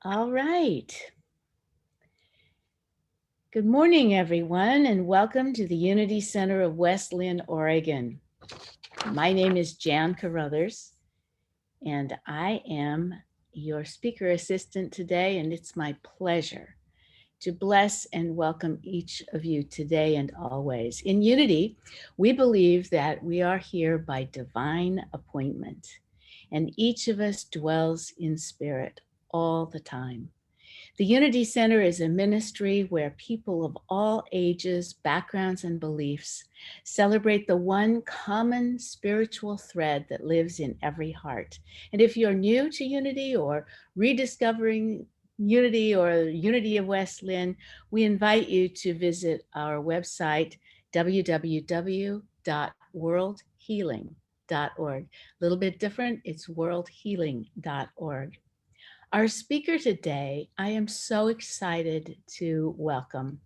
All right. Good morning, everyone, and welcome to the Unity Center of West Lynn, Oregon. My name is Jan Carruthers, and I am your speaker assistant today, and it's my pleasure to bless and welcome each of you today and always. In Unity, we believe that we are here by divine appointment, and each of us dwells in spirit all the time. The Unity Center is a ministry where people of all ages, backgrounds, and beliefs celebrate the one common spiritual thread that lives in every heart. And if you're new to Unity or rediscovering Unity or Unity of West Lynn, we invite you to visit our website, www.worldhealing.org. A little bit different, it's worldhealing.org. Our speaker today, I am so excited to welcome,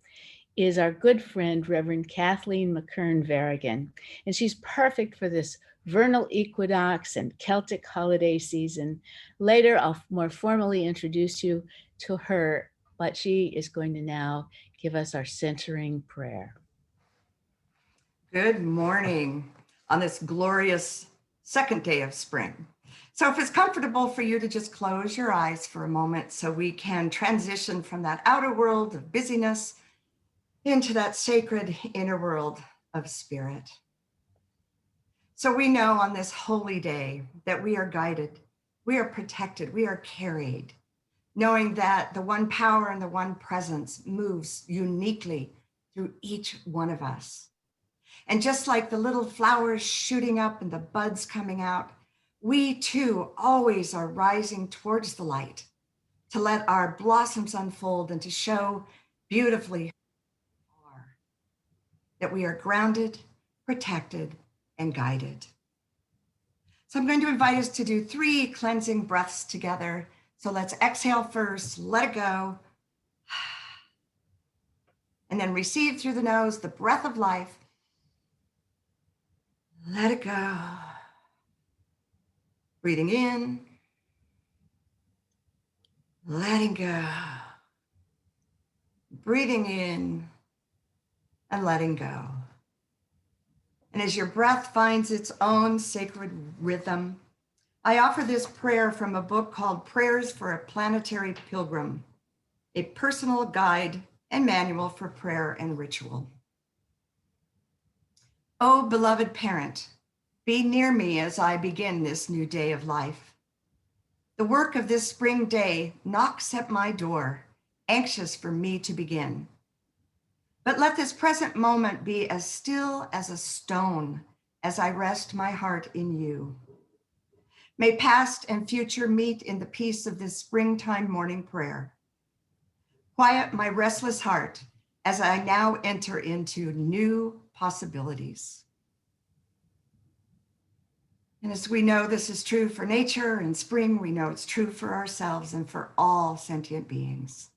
is our good friend, Rev Kathleen McKern Verigin. And she's perfect for this vernal equinox and Celtic holiday season. Later, I'll more formally introduce you to her, but she is going to now give us our centering prayer. Good morning on this glorious second day of spring. So if it's comfortable for you to just close your eyes for a moment so we can transition from that outer world of busyness into that sacred inner world of spirit. So we know on this holy day that we are guided, we are protected, we are carried, knowing that the one power and the one presence moves uniquely through each one of us. And just like the little flowers shooting up and the buds coming out, we too always are rising towards the light to let our blossoms unfold and to show beautifully that we are grounded, protected, and guided. So I'm going to invite us to do 3 cleansing breaths together. So let's exhale first, let it go. And then receive through the nose the breath of life. Let it go. Breathing in, letting go. Breathing in and letting go. And as your breath finds its own sacred rhythm, I offer this prayer from a book called Prayers for a Planetary Pilgrim, a personal guide and manual for prayer and ritual. Oh, beloved parent, be near me as I begin this new day of life. The work of this spring day knocks at my door, anxious for me to begin. But let this present moment be as still as a stone as I rest my heart in you. May past and future meet in the peace of this springtime morning prayer. Quiet my restless heart as I now enter into new possibilities. And as we know this is true for nature and spring, we know it's true for ourselves and for all sentient beings.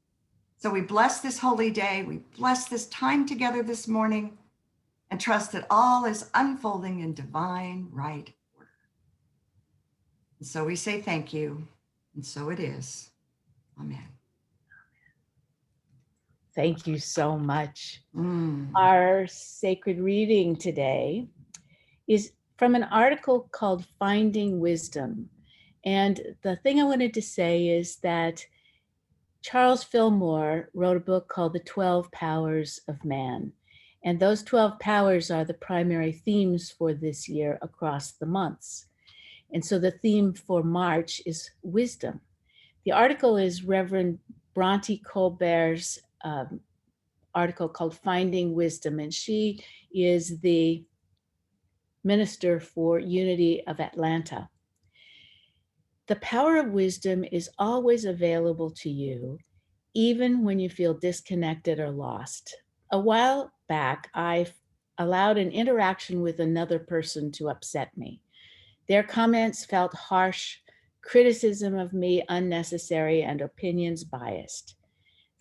So we bless this holy day, we bless this time together this morning, and trust that all is unfolding in divine right order. And so we say thank you, and so it is. Amen. Thank you so much. Our sacred reading today is from an article called Finding Wisdom. And the thing I wanted to say is that Charles Fillmore wrote a book called The 12 Powers of Man. And those 12 powers are the primary themes for this year across the months. And so the theme for March is wisdom. The article is Reverend Bronte Colbert's article called Finding Wisdom, and she is the minister for Unity of Atlanta. The power of wisdom is always available to you, even when you feel disconnected or lost. A while back, I allowed an interaction with another person to upset me. Their comments felt harsh, criticism of me unnecessary, and opinions biased.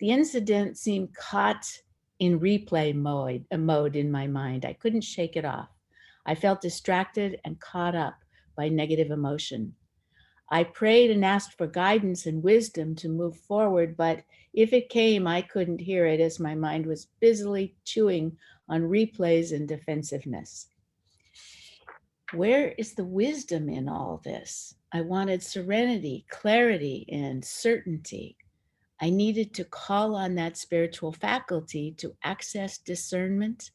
The incident seemed caught in replay mode in my mind. I couldn't shake it off. I felt distracted and caught up by negative emotion. I prayed and asked for guidance and wisdom to move forward, but if it came, I couldn't hear it as my mind was busily chewing on replays and defensiveness. Where is the wisdom in all this? I wanted serenity, clarity, and certainty. I needed to call on that spiritual faculty to access discernment,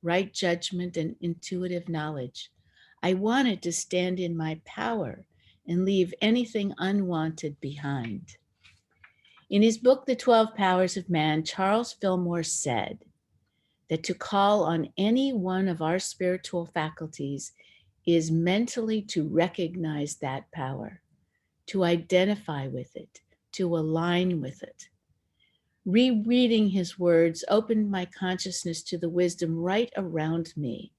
right judgment, and intuitive knowledge. I wanted to stand in my power and leave anything unwanted behind. In his book, The 12 Powers of Man, Charles Fillmore said that to call on any one of our spiritual faculties is mentally to recognize that power, to identify with it, to align with it. Rereading his words opened my consciousness to the wisdom right around me,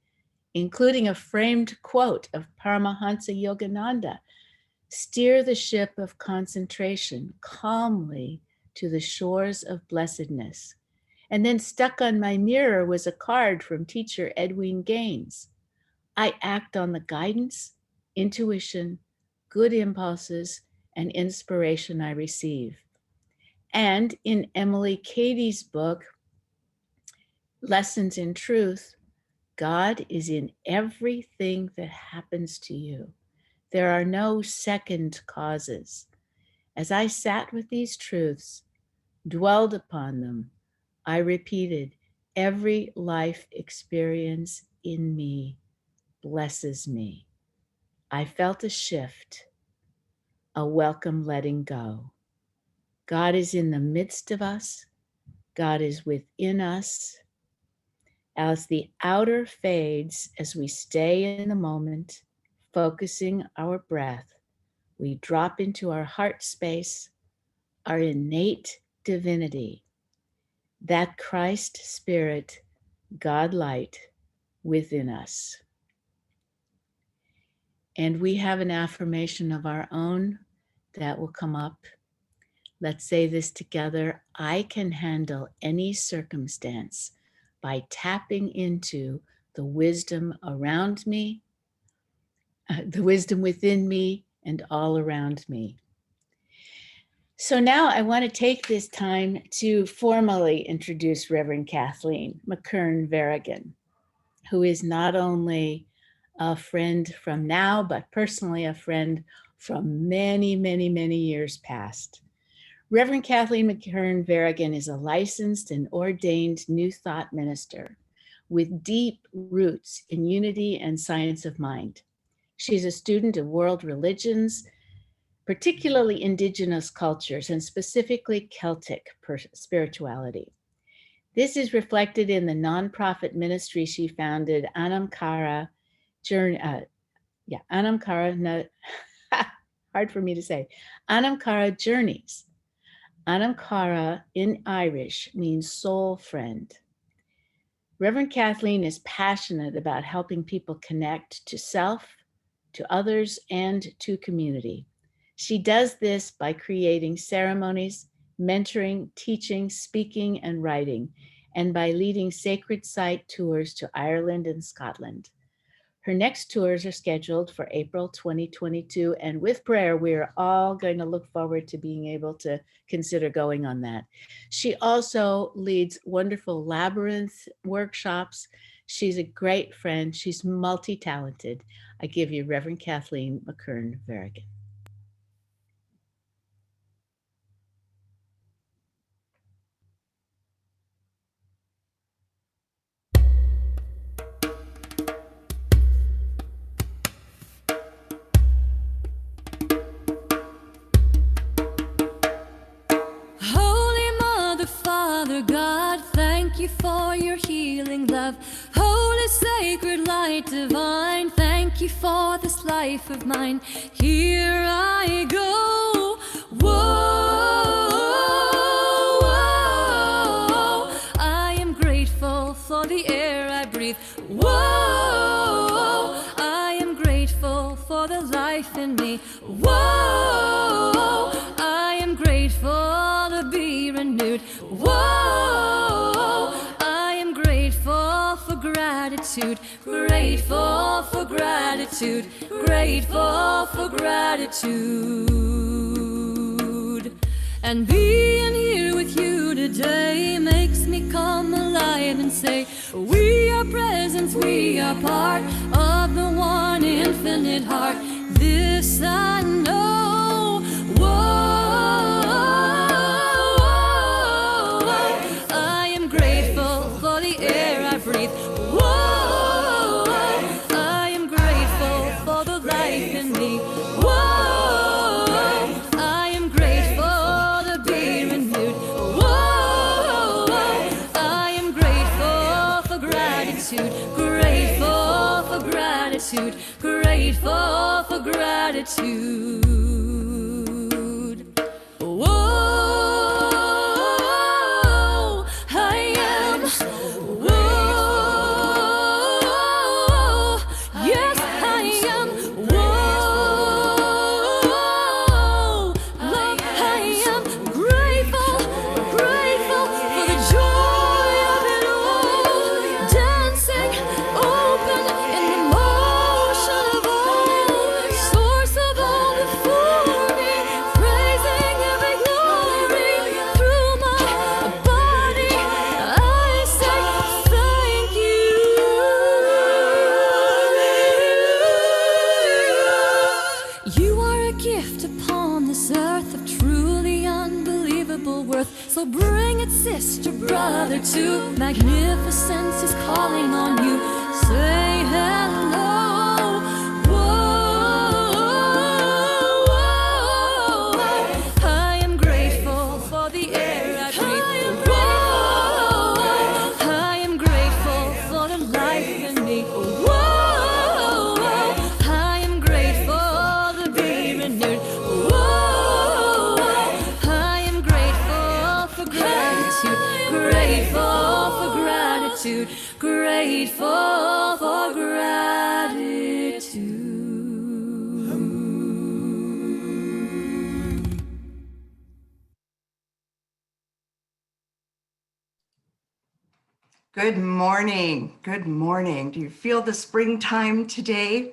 including a framed quote of Paramahansa Yogananda: "Steer the ship of concentration calmly to the shores of blessedness." And then stuck on my mirror was a card from teacher Edwin Gaines. I act on the guidance, intuition, good impulses, and inspiration I receive. And in Emily Cady's book, Lessons in Truth, God is in everything that happens to you. There are no second causes. As I sat with these truths, dwelled upon them, I repeated, every life experience in me blesses me. I felt a shift, a welcome letting go. God is in the midst of us. God is within us. As the outer fades, as we stay in the moment, focusing our breath, we drop into our heart space, our innate divinity, that Christ Spirit, God light within us. And we have an affirmation of our own that will come up. Let's say this together. I can handle any circumstance by tapping into the wisdom around me, the wisdom within me, and all around me. So now I want to take this time to formally introduce Rev Kathleen McKern Verigin, who is not only a friend from now, but personally a friend from many, many, many years past. Rev Kathleen McKern Verigin is a licensed and ordained New Thought minister with deep roots in unity and science of mind. She's a student of world religions, particularly indigenous cultures, and specifically Celtic spirituality. This is reflected in the nonprofit ministry she founded, Anamkara hard for me to say, Anamkara Journeys. Anamkara in Irish means soul friend. Rev Kathleen is passionate about helping people connect to self, to others, and to community. She does this by creating ceremonies, mentoring, teaching, speaking, and writing, and by leading sacred site tours to Ireland and Scotland. Her next tours are scheduled for April 2022, and with prayer, we are all going to look forward to being able to consider going on that. She also leads wonderful labyrinth workshops. She's a great friend. She's multi-talented. I give you Rev Kathleen McKern Verigin. Father God, thank you for your healing love. Holy sacred light divine, thank you for this life of mine. Here I go. Whoa, whoa, I am grateful for the air I breathe. Whoa, I am grateful for the life in me. Whoa, I am grateful to be renewed. Whoa, I am grateful for gratitude. gratitude, grateful for gratitude, grateful for gratitude. And being here with you today makes me come alive and say, we are presence, we are part of the one infinite heart. This I know. Whoa, I am grateful for the air I breathe. Whoa, I am grateful for the life in me. Whoa, I am grateful to be renewed. Whoa, I am grateful for gratitude, grateful for gratitude, grateful for gratitude. Whoa, I am. Whoa, yes, I am. Whoa, Lord, I am grateful, grateful for the joy of it all. Dancing open in the motion of all, source of all before me, praising every glory through my body. I say thank you. You are a gift upon this earth of truly unbelievable worth. So bring it, sister, brother, too. Magnificence is calling on you. Say hello. Whoa, I am grateful for the air I breathe. Whoa, I am grateful for the life in me. Whoa, I am grateful to be renewed. Whoa, I am grateful for gratitude, grateful for gratitude, grateful for gratitude. Good morning. Good morning. Do you feel the springtime today?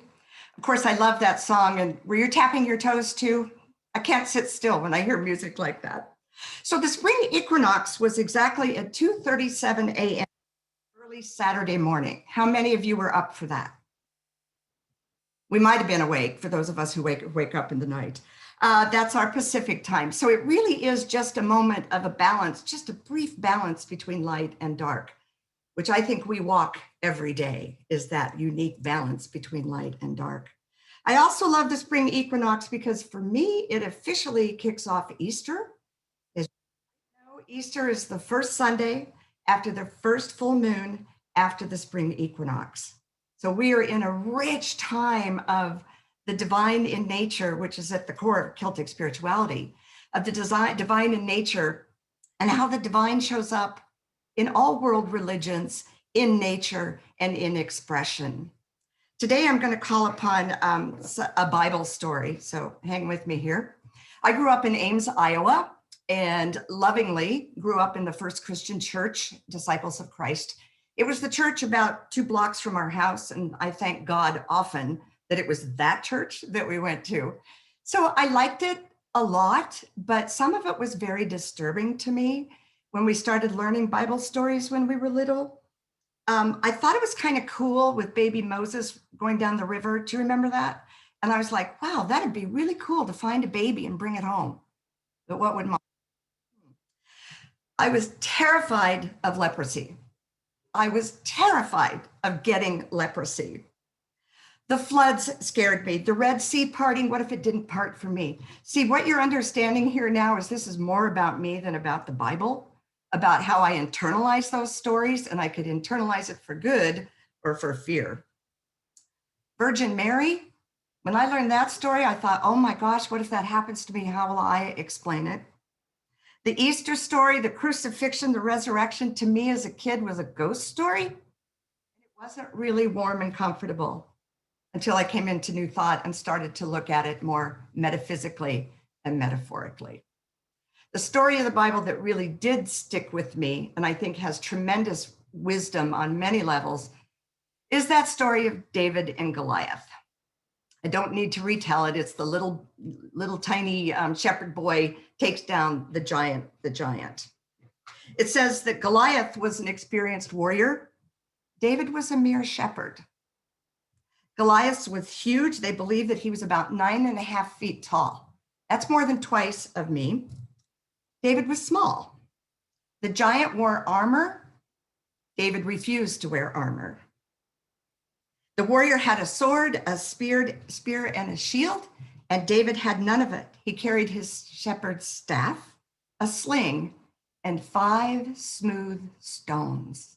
Of course, I love that song. And were you tapping your toes too? I can't sit still when I hear music like that. So the spring equinox was exactly at 2:37 a.m. early Saturday morning. How many of you were up for that? We might have been awake for those of us who wake up in the night. That's our Pacific time. So it really is just a moment of a balance, just a brief balance between light and dark, which I think we walk every day, is that unique balance between light and dark. I also love the spring equinox because for me, it officially kicks off Easter. As you know, Easter is the first Sunday after the first full moon after the spring equinox. So we are in a rich time of the divine in nature, which is at the core of Celtic spirituality, of the divine in nature and how the divine shows up in all world religions, in nature and in expression. Today, I'm going to call upon a Bible story, so hang with me here. I grew up in Ames, Iowa, and lovingly grew up in the First Christian Church, Disciples of Christ. It was the church about 2 blocks from our house, and I thank God often that it was that church that we went to. So I liked it a lot, but some of it was very disturbing to me when we started learning Bible stories when we were little. I thought it was kind of cool with baby Moses going down the river. Do you remember that? And I was like, wow, that'd be really cool to find a baby and bring it home. But what would mom? I was terrified of leprosy. I was terrified of getting leprosy. The floods scared me. The Red Sea parting, what if it didn't part for me? See, what you're understanding here now is this is more about me than about the Bible, about how I internalize those stories, and I could internalize it for good or for fear. Virgin Mary, when I learned that story, I thought, oh my gosh, what if that happens to me? How will I explain it? The Easter story, the crucifixion, the resurrection, to me as a kid was a ghost story. It wasn't really warm and comfortable until I came into New Thought and started to look at it more metaphysically and metaphorically. The story of the Bible that really did stick with me, and I think has tremendous wisdom on many levels, is that story of David and Goliath. I don't need to retell it. It's the little tiny shepherd boy takes down the giant. It says that Goliath was an experienced warrior. David was a mere shepherd. Goliath was huge. They believe that he was about 9.5 feet tall. That's more than twice of me. David was small. The giant wore armor. David refused to wear armor. The warrior had a sword, a spear, and a shield, and David had none of it. He carried his shepherd's staff, a sling, and 5 smooth stones.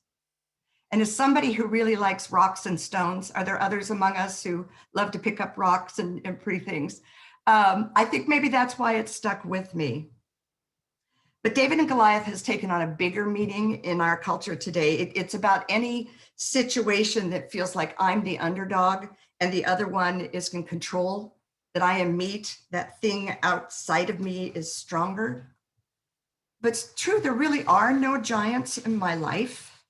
And as somebody who really likes rocks and stones, are there others among us who love to pick up rocks and pretty things? I think maybe that's why it stuck with me. But David and Goliath has taken on a bigger meaning in our culture today. It's about any situation that feels like I'm the underdog and the other one is in control, that I am meat, that thing outside of me is stronger. But it's true, there really are no giants in my life.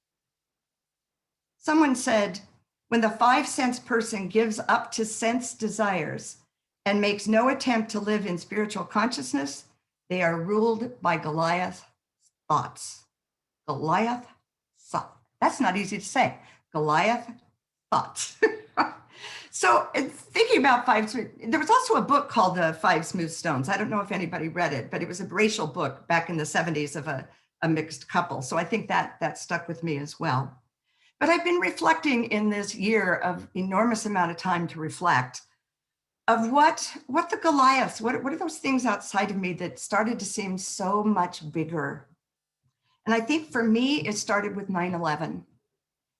Someone said, when the 5 sense person gives up to sense desires and makes no attempt to live in spiritual consciousness, they are ruled by Goliath thoughts. Goliath thoughts. That's not easy to say. Goliath thoughts. So thinking about there was also a book called The 5 Smooth Stones. I don't know if anybody read it, but it was a racial book back in the 70s of a mixed couple. So I think that stuck with me as well. But I've been reflecting in this year of enormous amount of time to reflect of what the Goliaths, what are those things outside of me that started to seem so much bigger? And I think for me, it started with 9/11,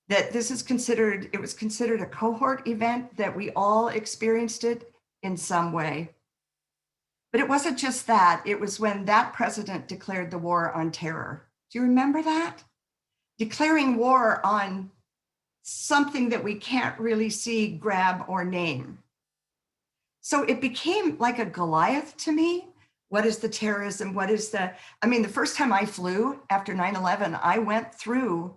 that it was considered a cohort event, that we all experienced it in some way. But it wasn't just that, it was when that president declared the war on terror. Do you remember that? Declaring war on something that we can't really see, grab, or name. So it became like a Goliath to me. What is the terrorism? The first time I flew after 9/11, I went through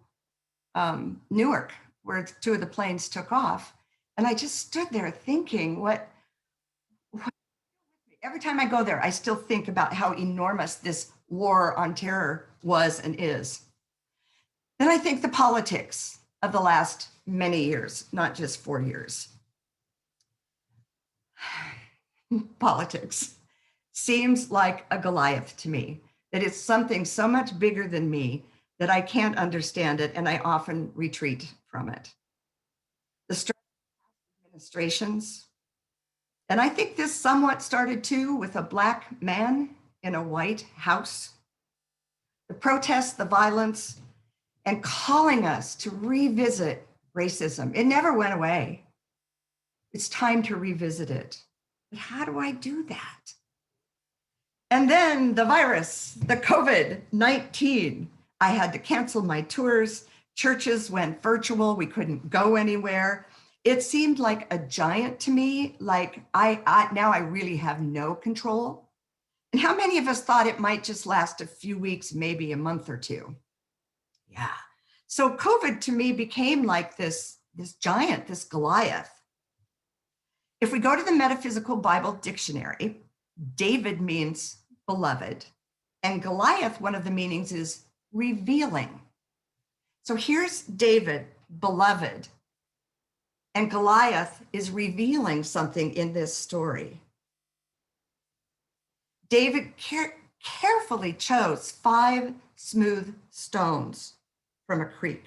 Newark, where 2 of the planes took off. And I just stood there thinking, every time I go there, I still think about how enormous this war on terror was and is. Then I think the politics of the last many years, not just 4 years. Politics seems like a Goliath to me, that it's something so much bigger than me that I can't understand it, and I often retreat from it. The stress of administrations, and I think this somewhat started too with a Black man in a white house. The protests, the violence, and calling us to revisit racism. It never went away. It's time to revisit it. But how do I do that? And then the virus, the COVID-19. I had to cancel my tours. Churches went virtual. We couldn't go anywhere. It seemed like a giant to me, like now I really have no control. And how many of us thought it might just last a few weeks, maybe a month or 2? Yeah. So COVID to me became like this giant, this Goliath. If we go to the Metaphysical Bible Dictionary, David means beloved, and Goliath, one of the meanings is revealing. So here's David, beloved, and Goliath is revealing something in this story. David carefully chose 5 smooth stones from a creek.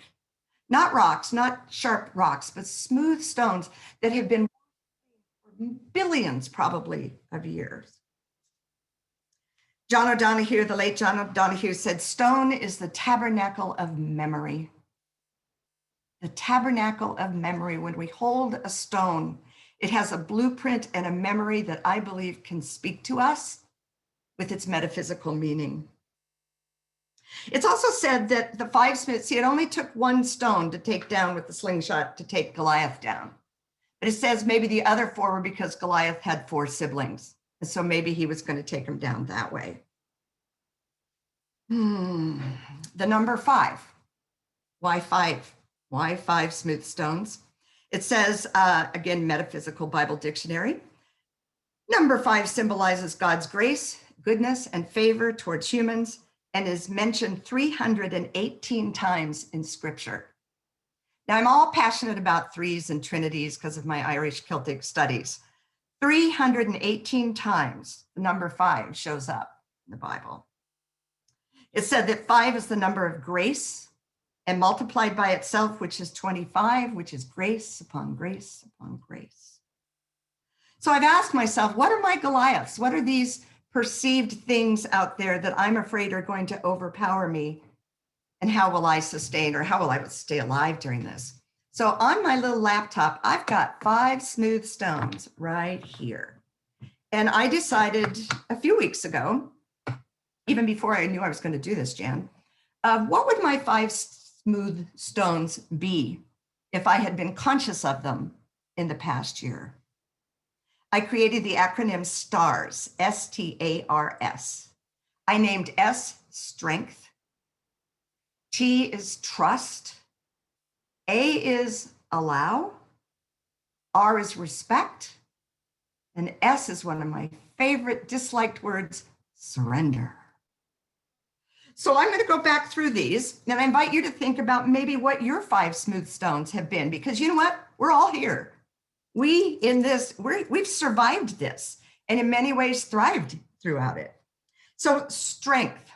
Not rocks, not sharp rocks, but smooth stones that have been billions probably of years. John O'Donohue, the late John O'Donohue, said, stone is the tabernacle of memory. The tabernacle of memory. When we hold a stone, it has a blueprint and a memory that I believe can speak to us with its metaphysical meaning. It's also said that the 5 smiths, it only took 1 stone to take down with the slingshot to take Goliath down. But it says maybe the other 4 were because Goliath had 4 siblings. And so maybe he was going to take him down that way. The number 5. Why 5? Why 5 smooth stones? It says, again, Metaphysical Bible Dictionary, number 5 symbolizes God's grace, goodness, and favor towards humans, and is mentioned 318 times in scripture. Now, I'm all passionate about threes and trinities because of my Irish Celtic studies. 318 times the number 5 shows up in the Bible. It said that 5 is the number of grace, and multiplied by itself, which is 25, which is grace upon grace upon grace. So I've asked myself, what are my Goliaths? What are these perceived things out there that I'm afraid are going to overpower me? And how will I sustain, or how will I stay alive during this? So on my little laptop, I've got 5 smooth stones right here. And I decided a few weeks ago, even before I knew I was going to do this, Jan, what would my 5 smooth stones be if I had been conscious of them in the past year? I created the acronym STARS, S-T-A-R-S. I named S, strength. T is trust. A is allow. R is respect. And S is one of my favorite disliked words, surrender. So I'm going to go back through these, and I invite you to think about maybe what your 5 smooth stones have been, because you know what? We're all here. We've survived this, and in many ways thrived throughout it. So strength.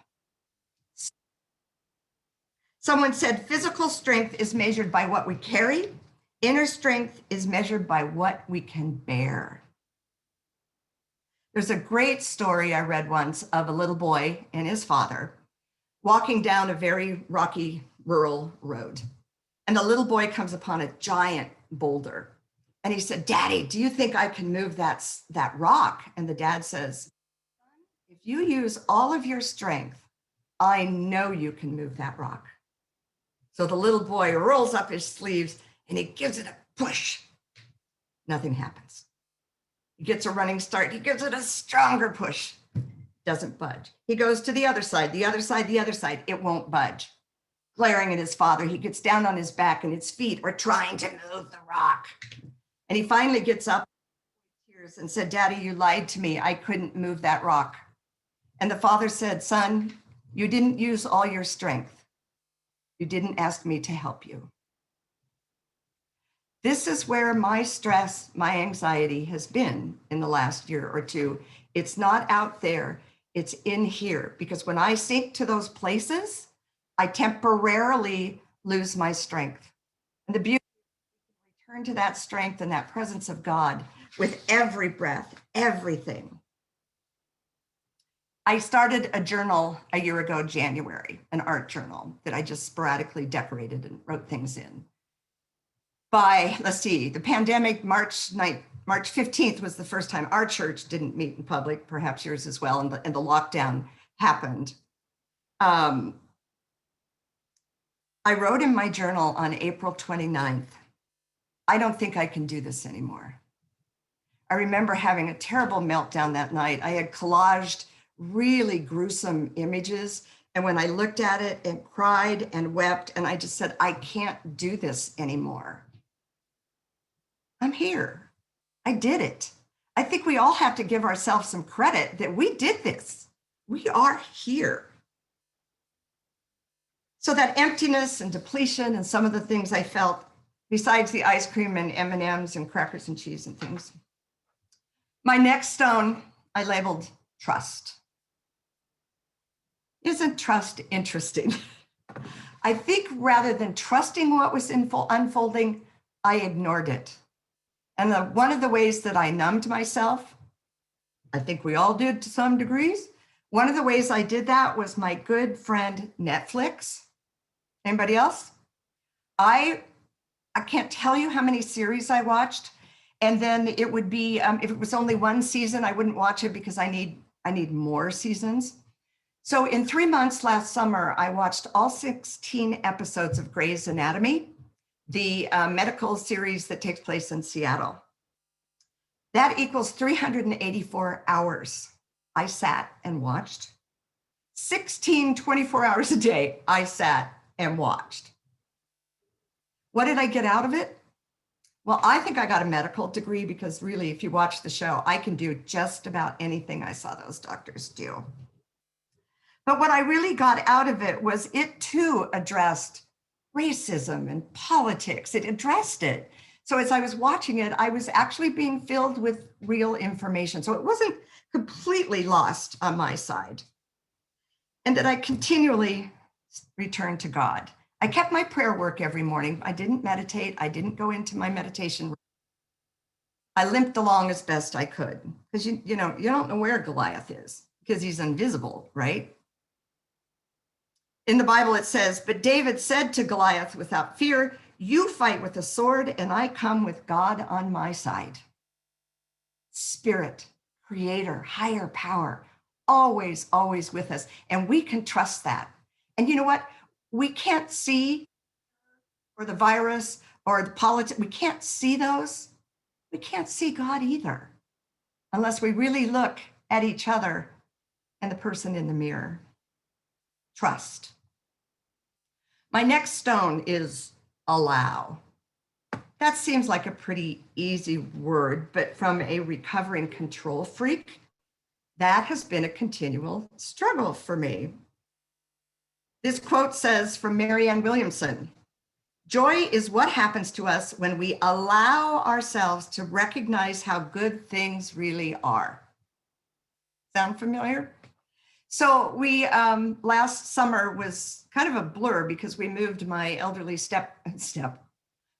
Someone said physical strength is measured by what we carry. Inner strength is measured by what we can bear. There's a great story I read once of a little boy and his father walking down a very rocky rural road. And the little boy comes upon a giant boulder. And he said, "Daddy, do you think I can move that rock?" And the dad says, "If you use all of your strength, I know you can move that rock." So the little boy rolls up his sleeves and he gives it a push. Nothing happens. He gets a running start. He gives it a stronger push. Doesn't budge. He goes to the other side, the other side, the other side. It won't budge. Glaring at his father, he gets down on his back and his feet are trying to move the rock. And he finally gets up and said, "Daddy, you lied to me. I couldn't move that rock." And the father said, "Son, you didn't use all your strength. You didn't ask me to help you." This is where my stress, my anxiety has been in the last year or two. It's not out there, it's in here. Because when I sink to those places, I temporarily lose my strength. And the beauty is return to that strength and that presence of God with every breath, everything. I started a journal a year ago, January, an art journal that I just sporadically decorated and wrote things in. By, let's see, the pandemic, March 15th was the first time our church didn't meet in public, perhaps yours as well, and the lockdown happened. I wrote in my journal on April 29th, "I don't think I can do this anymore." I remember having a terrible meltdown that night. I had collaged really gruesome images, and when I looked at it and cried and wept, and I just said, "I can't do this anymore." I'm here. I did it. I think we all have to give ourselves some credit that we did this. We are here. So that emptiness and depletion and some of the things I felt, besides the ice cream and M&Ms and crackers and cheese and things. My next stone I labeled trust. Isn't trust interesting? I think rather than trusting what was unfolding, I ignored it. And one of the ways that I numbed myself, I think we all did to some degrees, one of the ways I did that was my good friend Netflix. Anybody else? I can't tell you how many series I watched. And then it would be, if it was only one season, I wouldn't watch it because I need more seasons. So in 3 months last summer, I watched all 16 episodes of Grey's Anatomy, the medical series that takes place in Seattle. That equals 384 hours I sat and watched. 24 hours a day, I sat and watched. What did I get out of it? Well, I think I got a medical degree because really, if you watch the show, I can do just about anything I saw those doctors do. But what I really got out of it was it too addressed racism and politics. It addressed it. So as I was watching it, I was actually being filled with real information. So it wasn't completely lost on my side. And that I continually returned to God. I kept my prayer work every morning. I didn't meditate. I didn't go into my meditation room. I limped along as best I could because you don't know where Goliath is because he's invisible, right? In the Bible, it says, but David said to Goliath without fear, you fight with a sword and I come with God on my side. Spirit, creator, higher power, always, always with us. And we can trust that. And you know what? We can't see or the virus or the politics. We can't see those. We can't see God either unless we really look at each other and the person in the mirror. Trust. My next stone is allow. That seems like a pretty easy word, but from a recovering control freak, that has been a continual struggle for me. This quote says from Marianne Williamson, joy is what happens to us when we allow ourselves to recognize how good things really are. Sound familiar? So we, last summer was kind of a blur because we moved my elderly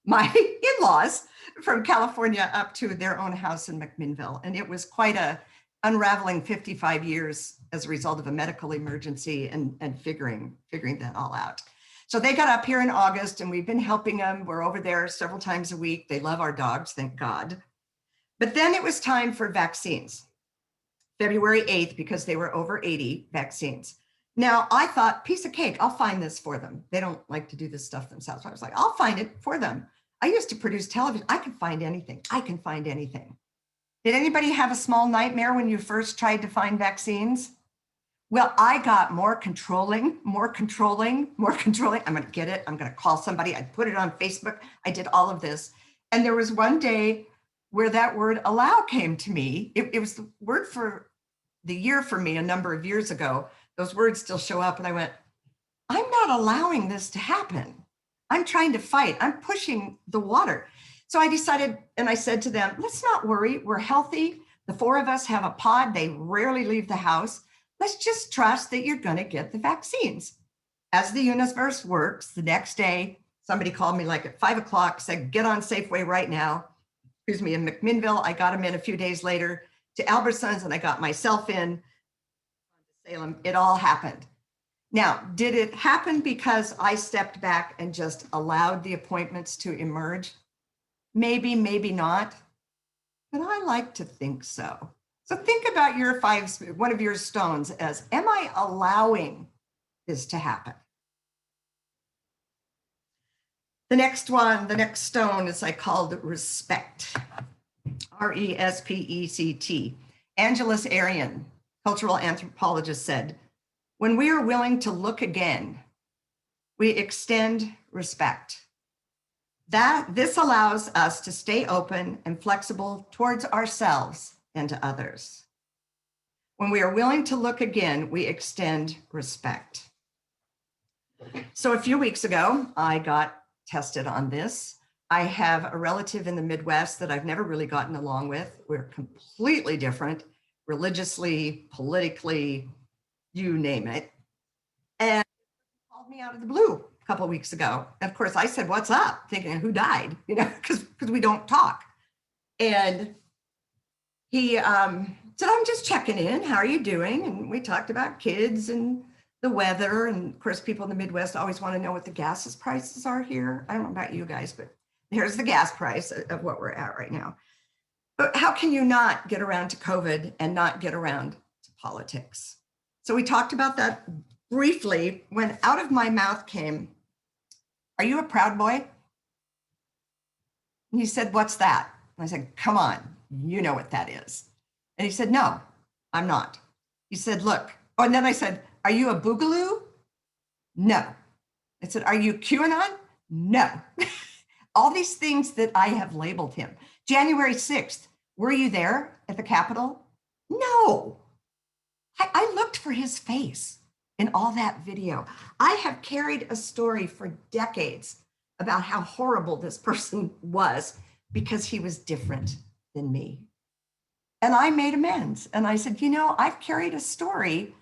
my in-laws from California up to their own house in McMinnville. And it was quite a unraveling 55 years as a result of a medical emergency and figuring that all out. So they got up here in August and we've been helping them. We're over there several times a week. They love our dogs, thank God. But then it was time for vaccines. February 8th, because they were over 80 vaccines. Now I thought, piece of cake, I'll find this for them. They don't like to do this stuff themselves. So I was like, I'll find it for them. I used to produce television. I can find anything. I can find anything. Did anybody have a small nightmare when you first tried to find vaccines? Well, I got more controlling. I'm going to get it. I'm going to call somebody. I put it on Facebook. I did all of this. And there was one day where that word allow came to me. It was the word for the year for me a number of years ago. Those words still show up. And I went, I'm not allowing this to happen. I'm trying to fight. I'm pushing the water. So I decided, and I said to them, let's not worry. We're healthy. The four of us have a pod. They rarely leave the house. Let's just trust that you're going to get the vaccines. As the universe works, the next day, somebody called me like at 5 o'clock, said, get on Safeway right now. In McMinnville. I got them in a few days later to Albertsons and I got myself in Salem. It all happened. Now, did it happen because I stepped back and just allowed the appointments to emerge? Maybe, maybe not, but I like to think so. So think about your one of your stones as, am I allowing this to happen? The next stone is I called respect, R-E-S-P-E-C-T. Angeles Arian, cultural anthropologist, said, when we are willing to look again, we extend respect. This allows us to stay open and flexible towards ourselves and to others. When we are willing to look again, we extend respect. So a few weeks ago, I got tested on this. I have a relative in the Midwest that I've never really gotten along with. We're completely different, religiously, politically, you name it. And he called me out of the blue a couple of weeks ago. And of course, I said, what's up? Thinking, who died? Because we don't talk. And he said, I'm just checking in. How are you doing? And we talked about kids and the weather. And of course, people in the Midwest always want to know what the gas prices are here. I don't know about you guys, but here's the gas price of what we're at right now. But how can you not get around to COVID and not get around to politics? So we talked about that briefly when out of my mouth came, are you a Proud Boy? And he said, what's that? And I said, come on, you know what that is. And he said, no, I'm not. He said, look. Oh, and then I said, are you a Boogaloo? No. I said, are you QAnon? No. All these things that I have labeled him. January 6th, were you there at the Capitol? No. I looked for his face in all that video. I have carried a story for decades about how horrible this person was because he was different than me. And I made amends. And I said, I've carried a story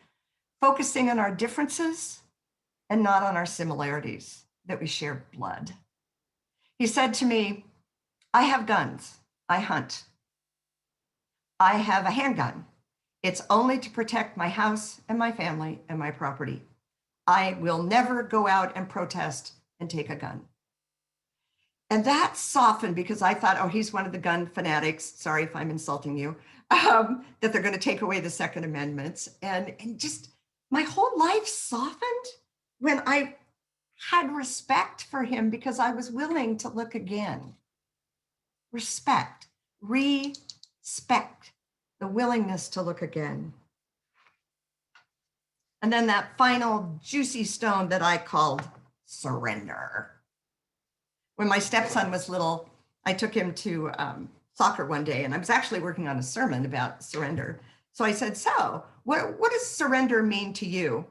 focusing on our differences and not on our similarities, that we share blood. He said to me, I have guns. I hunt. I have a handgun. It's only to protect my house and my family and my property. I will never go out and protest and take a gun. And that softened because I thought, oh, he's one of the gun fanatics. Sorry if I'm insulting you, that they're going to take away the Second Amendment. And just my whole life softened when I had respect for him because I was willing to look again. Respect, respect, the willingness to look again. And then that final juicy stone that I called surrender. When my stepson was little, I took him to soccer one day, and I was actually working on a sermon about surrender. So I said, so what does surrender mean to you?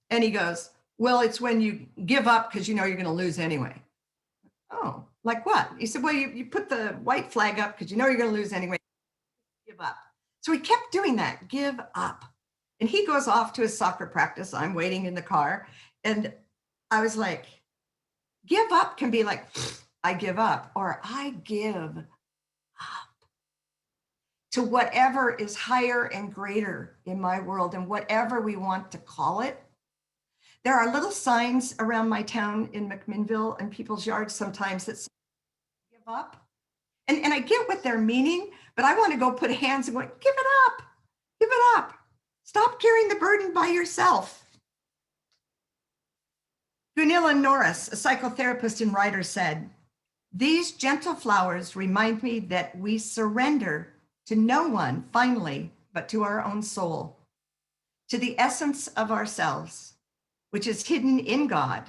And he goes, well, it's when you give up because you know you're going to lose anyway. Oh, like what? He said, well, you put the white flag up because you know you're going to lose anyway. Give up. So he kept doing that, give up. And he goes off to his soccer practice. I'm waiting in the car. And I was like, give up can be like, I give up, or I give up to whatever is higher and greater in my world, and whatever we want to call it. There are little signs around my town in McMinnville and people's yards sometimes that say, give up. And I get what they're meaning, but I want to go put hands and go, give it up, give it up. Stop carrying the burden by yourself. Gunilla Norris, a psychotherapist and writer, said, these gentle flowers remind me that we surrender to no one finally, but to our own soul, to the essence of ourselves, which is hidden in God,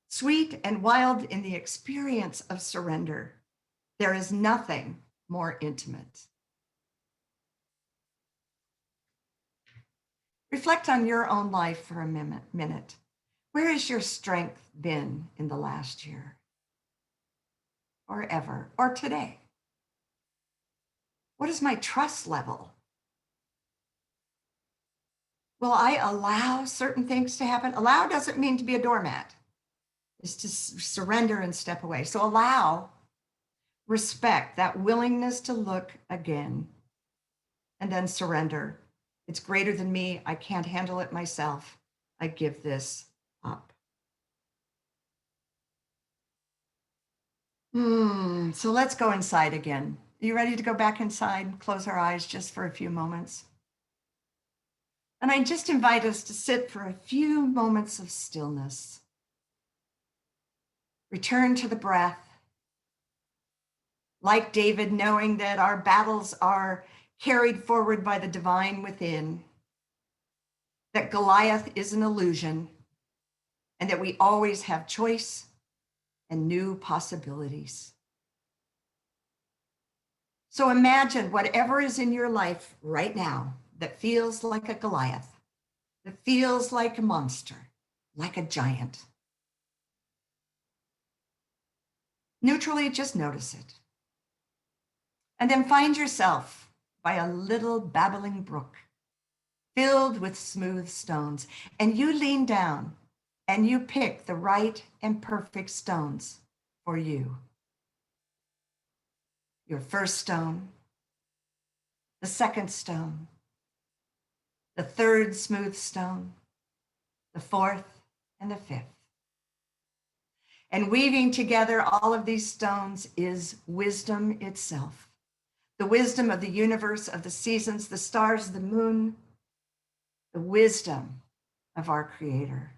sweet and wild in the experience of surrender. There is nothing more intimate. Reflect on your own life for a minute. Where has your strength been in the last year? Or ever, or today? What is my trust level? Will I allow certain things to happen? Allow doesn't mean to be a doormat. It's to surrender and step away. So allow, respect, that willingness to look again, and then surrender. It's greater than me. I can't handle it myself. I give this up. So let's go inside again. Are you ready to go back inside? Close our eyes just for a few moments. And I just invite us to sit for a few moments of stillness. Return to the breath. Like David, knowing that our battles are carried forward by the divine within, that Goliath is an illusion, and that we always have choice and new possibilities. So imagine whatever is in your life right now that feels like a Goliath, that feels like a monster, like a giant. Neutrally, just notice it. And then find yourself by a little babbling brook filled with smooth stones, and you lean down and you pick the right and perfect stones for you. Your first stone, the second stone, the third smooth stone, the fourth and the fifth. And weaving together all of these stones is wisdom itself. The wisdom of the universe, of the seasons, the stars, the moon, the wisdom of our Creator.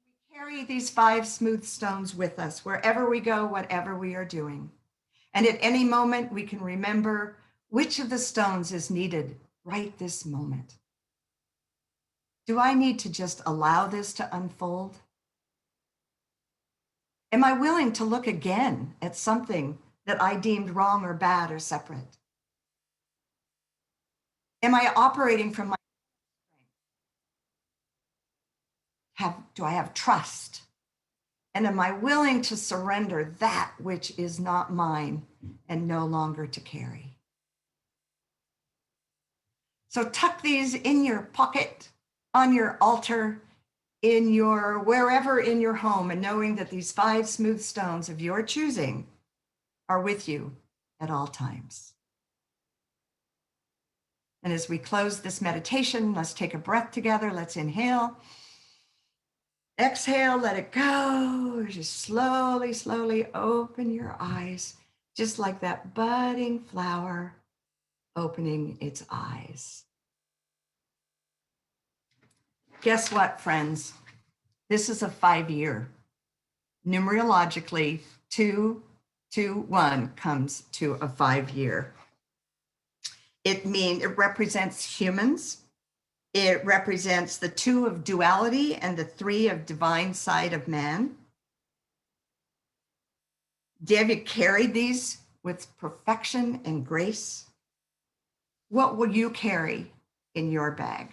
We carry these 5 smooth stones with us wherever we go, whatever we are doing. And at any moment, we can remember which of the stones is needed right this moment. Do I need to just allow this to unfold? Am I willing to look again at something that I deemed wrong or bad or separate? Am I operating from my do I have trust? And am I willing to surrender that which is not mine and no longer to carry? So tuck these in your pocket, on your altar, in your wherever in your home, and knowing that these 5 smooth stones of your choosing are with you at all times. And as we close this meditation, let's take a breath together. Let's inhale. Exhale, let it go. Just slowly, slowly open your eyes, just like that budding flower opening its eyes. Guess what, friends? This is a 5-year. Numerologically, 2, 2, 1 comes to a 5-year. It represents humans. It represents the 2 of duality and the 3 of divine side of man. Have you carried these with perfection and grace? What will you carry in your bag?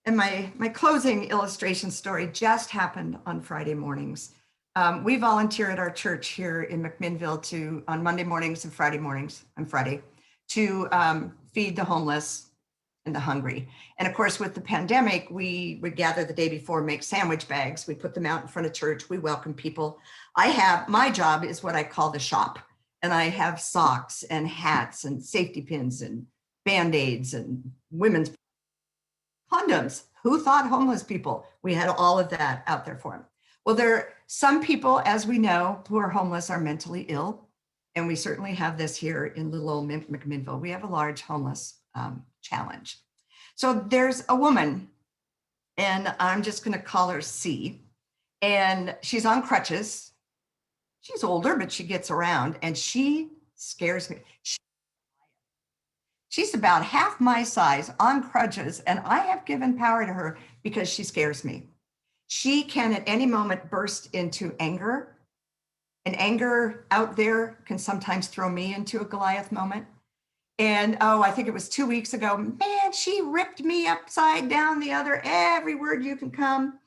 And my closing illustration story just happened on Friday mornings. We volunteer at our church here in McMinnville on Monday mornings and Friday mornings, on Friday, to feed the homeless and the hungry. And of course, with the pandemic, we would gather the day before, make sandwich bags. We put them out in front of church. We welcome people. My job is what I call the shop. And I have socks and hats and safety pins and Band-Aids and women's condoms. Who thought homeless people? We had all of that out there for them. Well, there are some people, as we know, who are homeless are mentally ill. And we certainly have this here in little old McMinnville. We have a large homeless challenge. So there's a woman, and I'm just going to call her C. And she's on crutches. She's older, but she gets around, and she scares me. She's about half my size on crutches, and I have given power to her because she scares me. She can at any moment burst into anger, and anger out there can sometimes throw me into a Goliath moment. And I think it was 2 weeks ago, man, she ripped me upside down the other, every word you can come.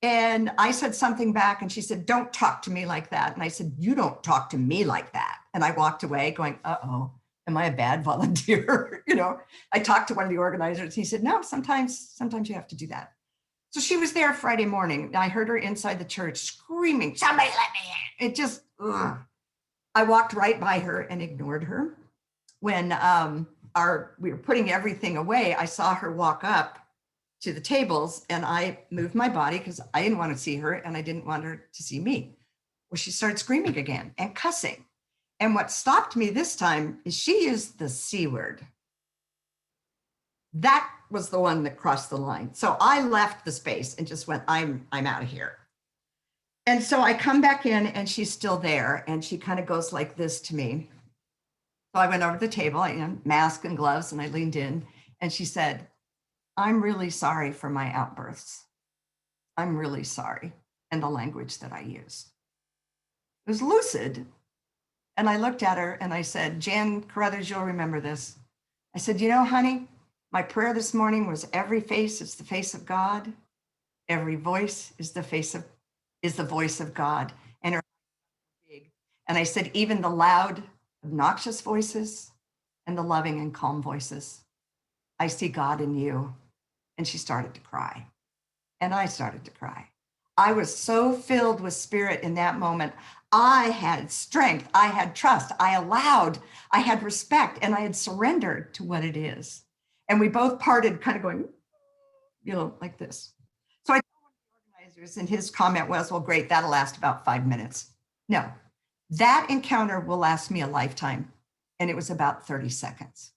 And I said something back, and she said, "Don't talk to me like that." And I said, "You don't talk to me like that." And I walked away going, uh-oh. Am I a bad volunteer? I talked to one of the organizers. He said, "No, sometimes you have to do that." So she was there Friday morning. I heard her inside the church screaming, "Somebody let me in." It just, ugh. I walked right by her and ignored her. When we were putting everything away, I saw her walk up to the tables, and I moved my body because I didn't want to see her and I didn't want her to see me. Well, she started screaming again and cussing. And what stopped me this time is she used the C word. That was the one that crossed the line. So I left the space and just went, I'm out of here. And so I come back in, and she's still there, and she kind of goes like this to me. So I went over to the table, mask and gloves, and I leaned in, and she said, "I'm really sorry for my outbursts. I'm really sorry," and the language that I used. It was lucid. And I looked at her and I said, "Jan Carruthers, you'll remember this." I said, "Honey, my prayer this morning was every face is the face of God. Every voice is the voice of God." And her big. And I said, "Even the loud, obnoxious voices and the loving and calm voices, I see God in you." And she started to cry. And I started to cry. I was so filled with spirit in that moment. I had strength, I had trust, I had respect, and I had surrendered to what it is. And we both parted kind of going, like this. So I told one of the organizers, and his comment was, "Well, great, that'll last about 5 minutes." No, that encounter will last me a lifetime. And it was about 30 seconds.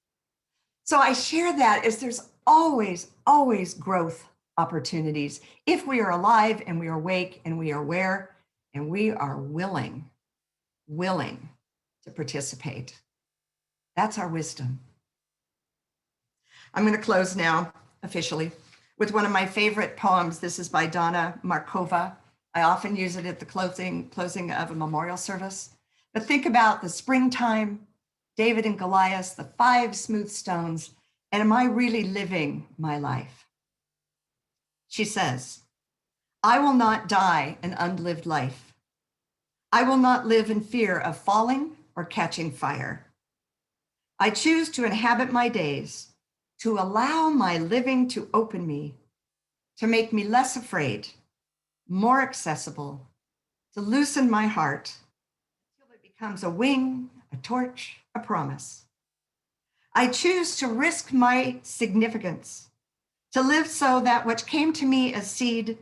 So I share that as there's always, always growth opportunities if we are alive and we are awake and we are aware and we are willing to participate. That's our wisdom. I'm going to close now officially with one of my favorite poems. This is by Donna Markova, I often use it at the closing of a memorial service. But think about the springtime, David and Goliath, the 5 smooth stones, and am I really living my life? She says, I will not die an unlived life. I will not live in fear of falling or catching fire. I choose to inhabit my days, to allow my living to open me, to make me less afraid, more accessible, to loosen my heart until it becomes a wing, a torch, a promise. I choose to risk my significance, to live so that what came to me as seed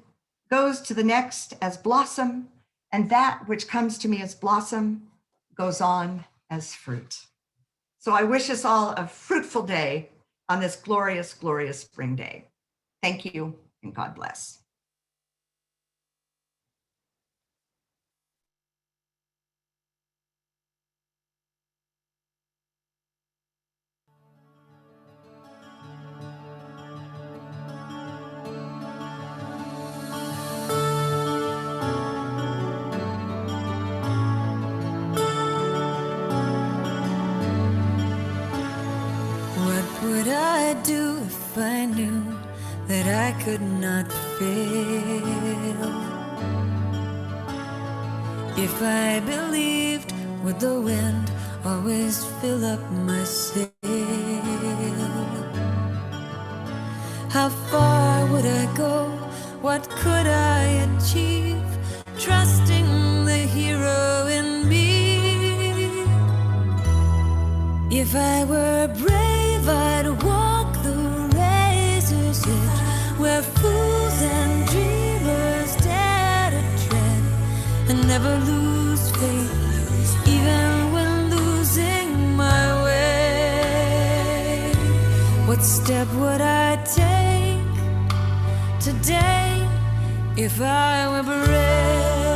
goes to the next as blossom, and that which comes to me as blossom goes on as fruit. So I wish us all a fruitful day on this glorious, glorious spring day. Thank you, and God bless. What would I do if I knew that I could not fail? If I believed, would the wind always fill up my sail? How far would I go? What could I achieve? Trusting the hero in me. If I were brave, I'd walk the razor's edge, where fools and dreamers dare to tread, and never lose faith, even when losing my way. What step would I take today if I were brave?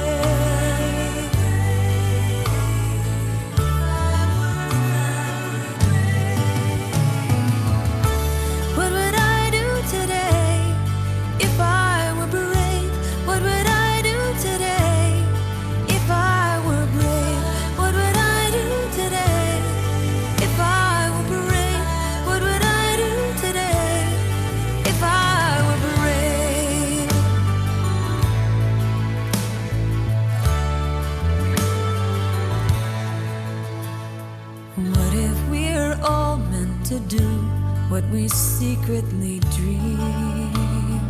To do what we secretly dream.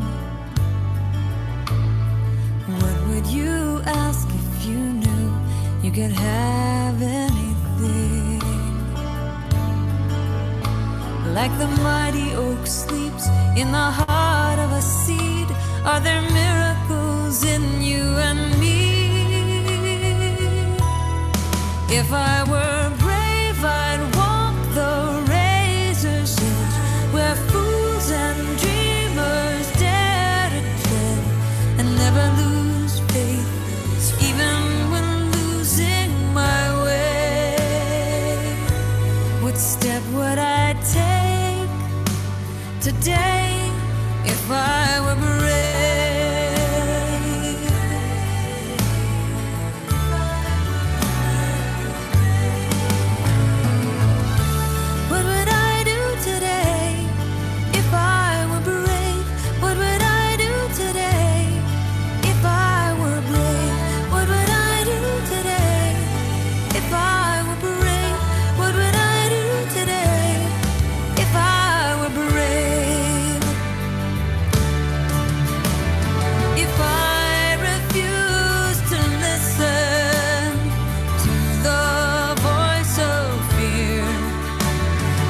What would you ask if you knew you could have anything? Like the mighty oak sleeps in the heart of a seed, are there miracles in you and me? If I were brave, I'd walk the where fools and dreamers dare to tread, and never lose faith, even when losing my way. What step would I take today if I were brave? What would I do today if I were brave? What would I do today if I were brave? What would I do today if I were brave? What would I do today if I were brave? If I refused to listen to the voice of fear,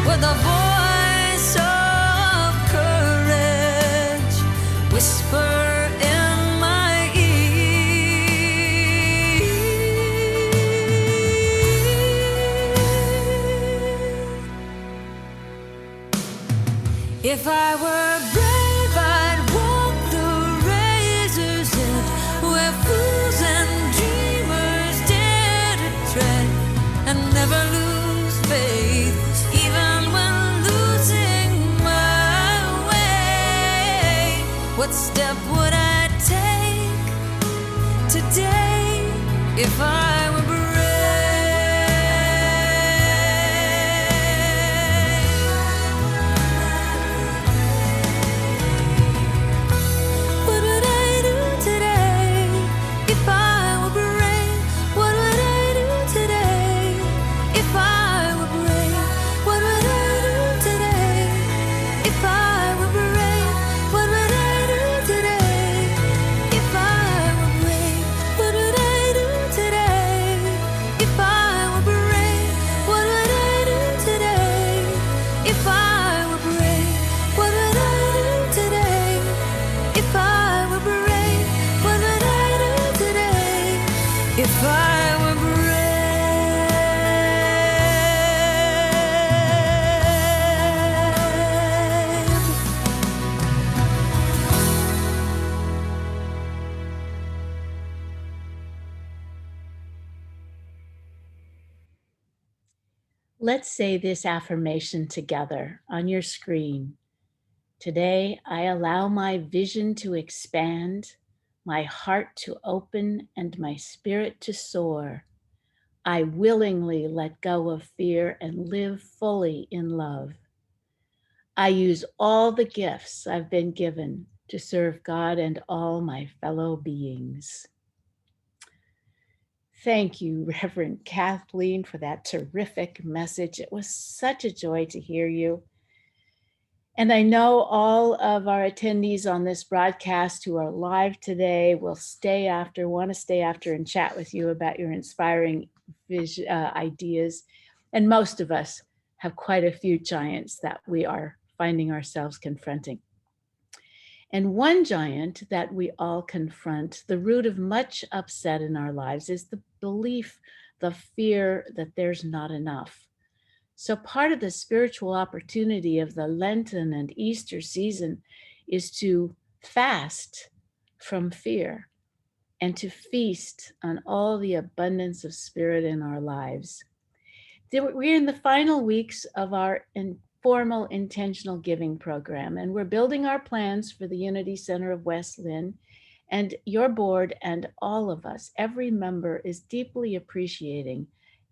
with the voice of courage whisper in my ear. If I were brave, I'd walk the razor's edge, where fools and dreamers dare to tread, and never lose faith, even when losing my way. What step would I take today if I were brave? What would I do today if I were brave? What would I do today if I were brave? What would I do today if I were brave? What would I do today if I were brave? What would I do today if I were brave? What would I do today if I were brave? What would I do today if I were brave? What would I do today if I were brave? Let's say this affirmation together on your screen. Today, I allow my vision to expand, my heart to open, and my spirit to soar. I willingly let go of fear and live fully in love. I use all the gifts I've been given to serve God and all my fellow beings. Thank you, Reverend Kathleen, for that terrific message. It was such a joy to hear you. And I know all of our attendees on this broadcast who are live today will want to stay after and chat with you about your inspiring ideas. And most of us have quite a few giants that we are finding ourselves confronting. And one giant that we all confront, the root of much upset in our lives, is the belief, the fear that there's not enough. So part of the spiritual opportunity of the Lenten and Easter season is to fast from fear and to feast on all the abundance of spirit in our lives. We're in the final weeks of our informal intentional giving program, and we're building our plans for the Unity Center of West Lynn. And your board and all of us, every member, is deeply appreciating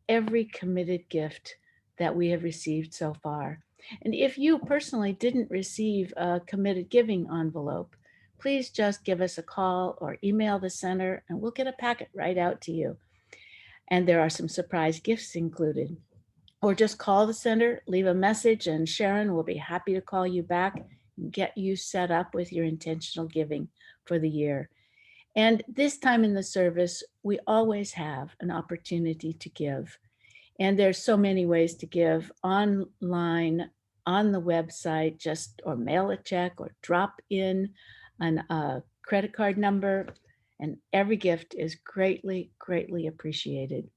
every committed gift that we have received so far. And if you personally didn't receive a committed giving envelope, please just give us a call or email the center and we'll get a packet right out to you. And there are some surprise gifts included. Or just call the center, leave a message, and Sharon will be happy to call you back and get you set up with your intentional giving for the year. And this time in the service, we always have an opportunity to give. And there's so many ways to give online, on the website, or mail a check or drop in a credit card number. And every gift is greatly, greatly appreciated.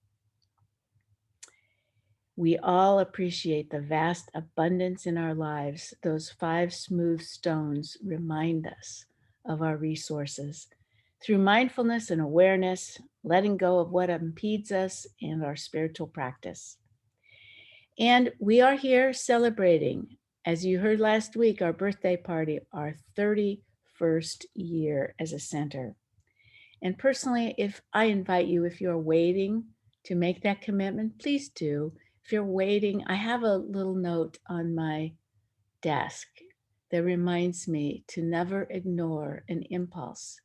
We all appreciate the vast abundance in our lives. Those 5 smooth stones remind us of our resources. Through mindfulness and awareness, letting go of what impedes us and our spiritual practice. And we are here celebrating, as you heard last week, our birthday party, our 31st year as a center. And personally, if you're waiting to make that commitment, please do. If you're waiting, I have a little note on my desk that reminds me to never ignore an impulse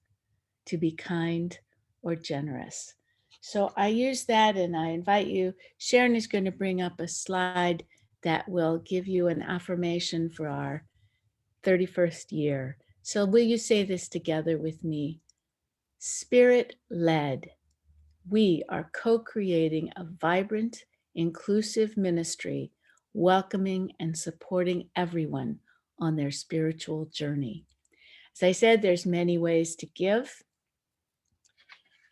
to be kind or generous. So I use that and I invite you. Sharon is going to bring up a slide that will give you an affirmation for our 31st year. So will you say this together with me? Spirit-led, we are co-creating a vibrant, inclusive ministry, welcoming and supporting everyone on their spiritual journey. As I said, there's many ways to give,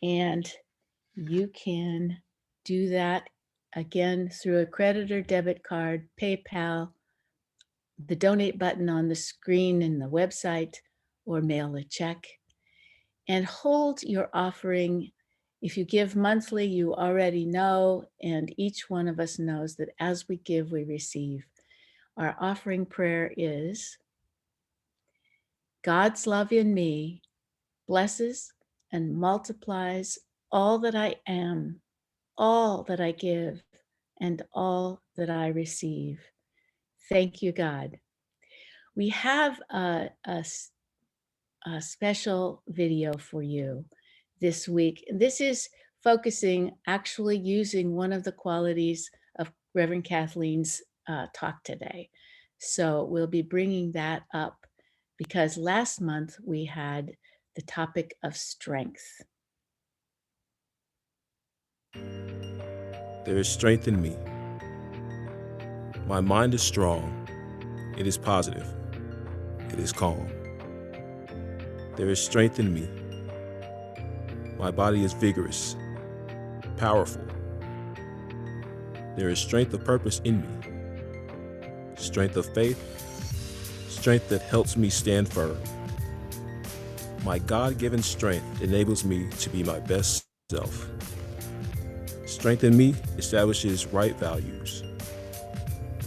and you can do that again through a credit or debit card, PayPal, the donate button on the screen in the website, or mail a check. And hold your offering. If you give monthly, you already know, and each one of us knows that as we give, we receive. Our offering prayer is, God's love in me blesses and multiplies all that I am, all that I give, and all that I receive. Thank you, God. We have a special video for you this week. This is focusing, actually using one of the qualities of Reverend Kathleen's talk today. So we'll be bringing that up because last month we had the topic of strength. There is strength in me. My mind is strong. It is positive. It is calm. There is strength in me. My body is vigorous, powerful. There is strength of purpose in me. Strength of faith. Strength that helps me stand firm. My God-given strength enables me to be my best self. Strength in me establishes right values.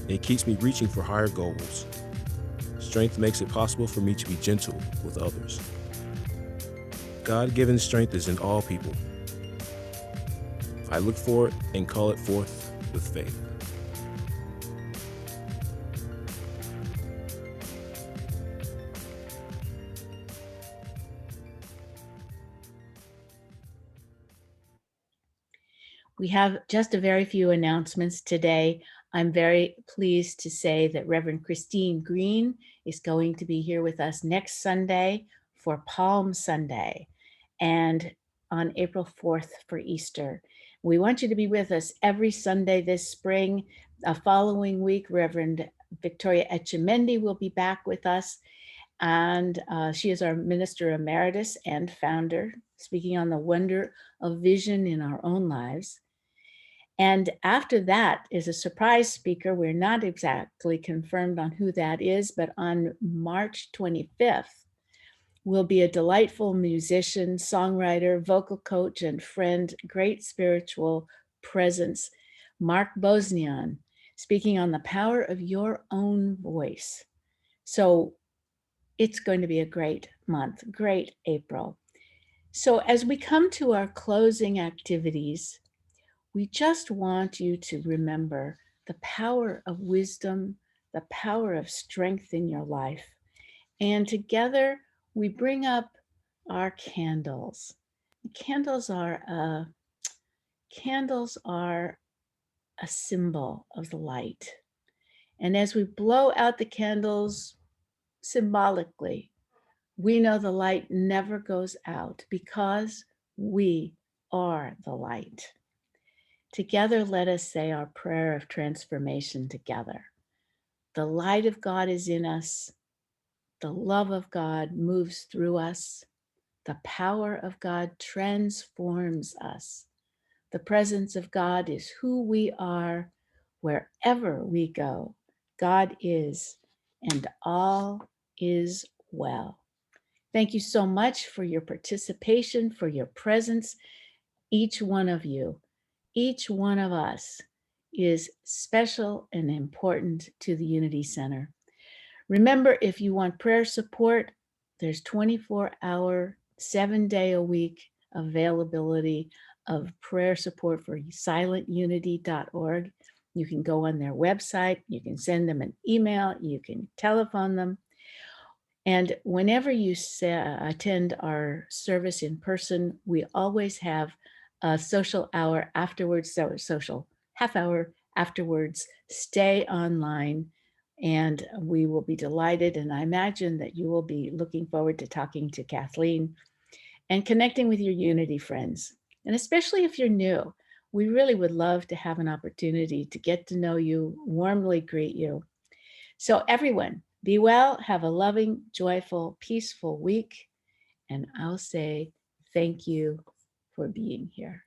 It keeps me reaching for higher goals. Strength makes it possible for me to be gentle with others. God-given strength is in all people. I look for it and call it forth with faith. We have just a very few announcements today. I'm very pleased to say that Reverend Christine Green is going to be here with us next Sunday for Palm Sunday and on April 4th for Easter. We want you to be with us every Sunday this spring. Following week, Reverend Victoria Etchemendy will be back with us, and she is our Minister Emeritus and founder, speaking on the wonder of vision in our own lives. And after that is a surprise speaker. We're not exactly confirmed on who that is, but on March 25th will be a delightful musician, songwriter, vocal coach, and friend, great spiritual presence, Mark Bosnian, speaking on the power of your own voice. So it's going to be a great month, great April. So as we come to our closing activities, we just want you to remember the power of wisdom, the power of strength in your life. And together we bring up our candles. Candles are a symbol of the light. And as we blow out the candles symbolically, we know the light never goes out because we are the light. Together, let us say our prayer of transformation together. The light of God is in us. The love of God moves through us. The power of God transforms us. The presence of God is who we are wherever we go. God is, and all is well. Thank you so much for your participation, for your presence, each one of you. Each one of us is special and important to the Unity Center. Remember, if you want prayer support, there's 24-hour, 7-day-a-week availability of prayer support for silentunity.org. You can go on their website, you can send them an email, you can telephone them. And whenever you attend our service in person, we always have a social hour afterwards, so social half hour afterwards. Stay online and we will be delighted. And I imagine that you will be looking forward to talking to Kathleen and connecting with your Unity friends. And especially if you're new, we really would love to have an opportunity to get to know you, warmly greet you. So everyone, be well, have a loving, joyful, peaceful week. And I'll say thank you for being here.